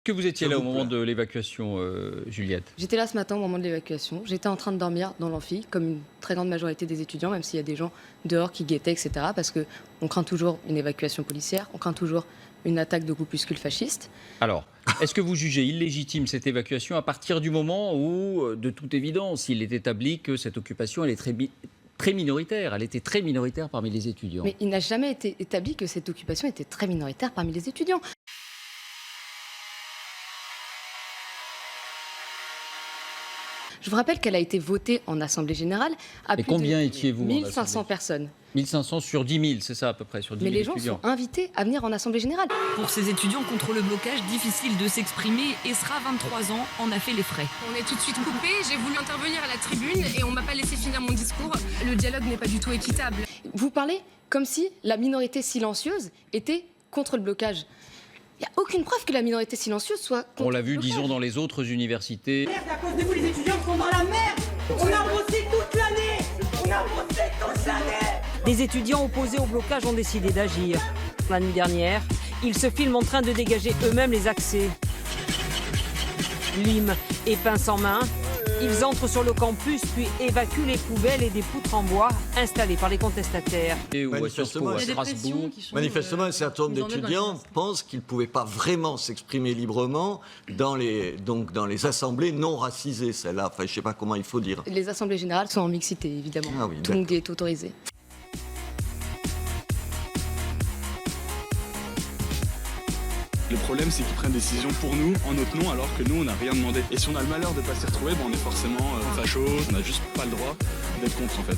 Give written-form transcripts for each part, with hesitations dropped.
Que vous étiez là au moment de l'évacuation, Juliette? J'étais là ce matin au moment de l'évacuation. J'étais en train de dormir dans l'amphi, comme une très grande majorité des étudiants, même s'il y a des gens dehors qui guettaient, etc. Parce qu'on craint toujours une évacuation policière, on craint toujours une attaque de groupuscules fascistes. Alors, est-ce que vous jugez illégitime cette évacuation à partir du moment où, de toute évidence, il est établi que cette occupation elle est très minoritaire, elle était très minoritaire parmi les étudiants? Mais il n'a jamais été établi que cette occupation était très minoritaire parmi les étudiants. Je vous rappelle qu'elle a été votée en Assemblée Générale à Et plus combien de étiez-vous en 1500 Assemblée? personnes. 1500 sur 10 000, c'est ça à peu près, sur 10 Mais 000 les gens étudiants. sont invités à venir en Assemblée Générale. Pour ces étudiants contre le blocage, difficile de s'exprimer. Esra, 23 ans, en a fait les frais. On est tout de suite coupé, j'ai voulu intervenir à la tribune et on m'a pas laissé finir mon discours. Le dialogue n'est pas du tout équitable. Vous parlez comme si la minorité silencieuse était contre le blocage. Il n'y a aucune preuve que la minorité silencieuse soit contre On l'a vu, le blocage. disons, dans les autres universités. Merde, à cause de vous, les étudiants sont dans la merde. On a bossé toute l'année. On a bossé toute l'année. Des étudiants opposés au blocage ont décidé d'agir. La nuit dernière, ils se filment en train de dégager eux-mêmes les accès. Lime et pince en main, ils entrent sur le campus puis évacuent les poubelles et des poutres en bois installées par les contestataires. Ou à Sciences Po, Manifestement, à il y a des Strasbourg. Manifestement, un certain nombre d'étudiants pensent qu'ils ne pouvaient pas vraiment s'exprimer librement dans les assemblées non racisées, celles-là. Enfin, je ne sais pas comment il faut dire. Les assemblées générales sont en mixité, évidemment. Ah oui, Tout le monde est autorisé. Le problème, c'est qu'ils prennent des décisions pour nous, en notre nom, alors que nous, on n'a rien demandé. Et si on a le malheur de ne pas s'y retrouver, on est forcément facho, on n'a juste pas le droit d'être contre, en fait.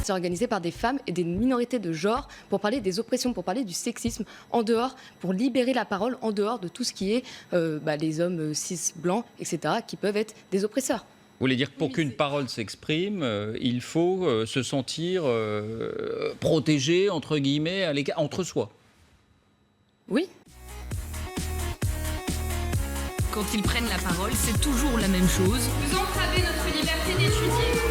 C'est organisé par des femmes et des minorités de genre pour parler des oppressions, pour parler du sexisme en dehors, pour libérer la parole en dehors de tout ce qui est les hommes cis blancs, etc., qui peuvent être des oppresseurs. Vous voulez dire que pour qu'une parole s'exprime, il faut se sentir protégé, entre guillemets, à l'écart, entre soi? Oui. Quand ils prennent la parole, c'est toujours la même chose. Vous entravez notre liberté d'étudier.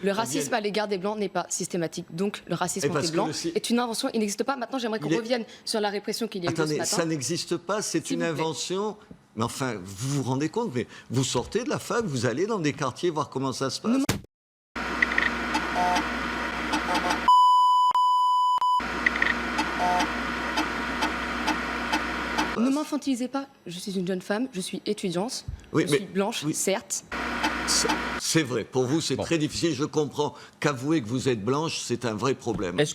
Le racisme à l'égard des Blancs n'est pas systématique. Donc le racisme parce anti-blanc que est une invention, il n'existe pas. Maintenant, j'aimerais qu'on revienne sur la répression qu'il y a eu ce Attendez, matin. ça n'existe pas, c'est S'il une vous plaît. invention. Mais enfin, vous vous rendez compte, mais vous sortez de la fac, vous allez dans des quartiers voir comment ça se passe. Ne m'infantilisez pas, je suis une jeune femme, je suis étudiante, Oui, je mais- suis blanche, oui. certes. C'est vrai, pour vous c'est Bon. très difficile, je comprends qu'avouer que vous êtes blanche, c'est un vrai problème. Est-ce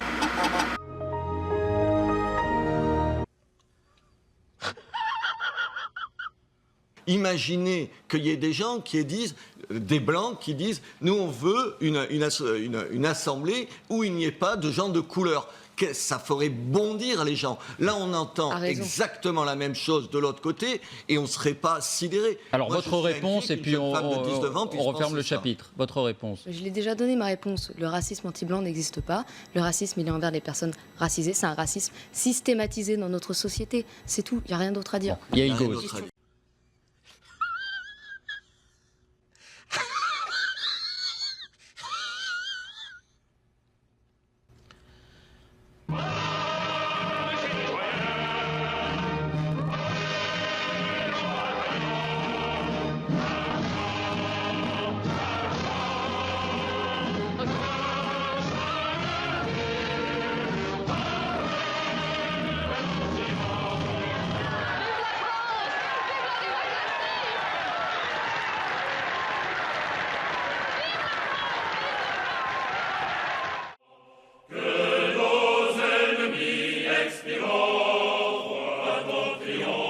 Imaginez qu'il y ait des gens qui disent, des blancs qui disent, nous on veut une assemblée où il n'y ait pas de gens de couleur. Ça ferait bondir les gens. Là, on entend A raison. exactement la même chose de l'autre côté et on ne serait pas sidéré. Alors, Moi, votre je serais réponse, inquiet et qu'une puis jeune femme de 19 ans puisse on referme penser le ça. chapitre. Votre réponse. Je l'ai déjà donné ma réponse. Le racisme anti-blanc n'existe pas. Le racisme, il est envers les personnes racisées. C'est un racisme systématisé dans notre société. C'est tout. Il n'y a rien d'autre à dire. Il y a Il y a rien Hugo. d'autre à dire. Expirons, notre triomphe.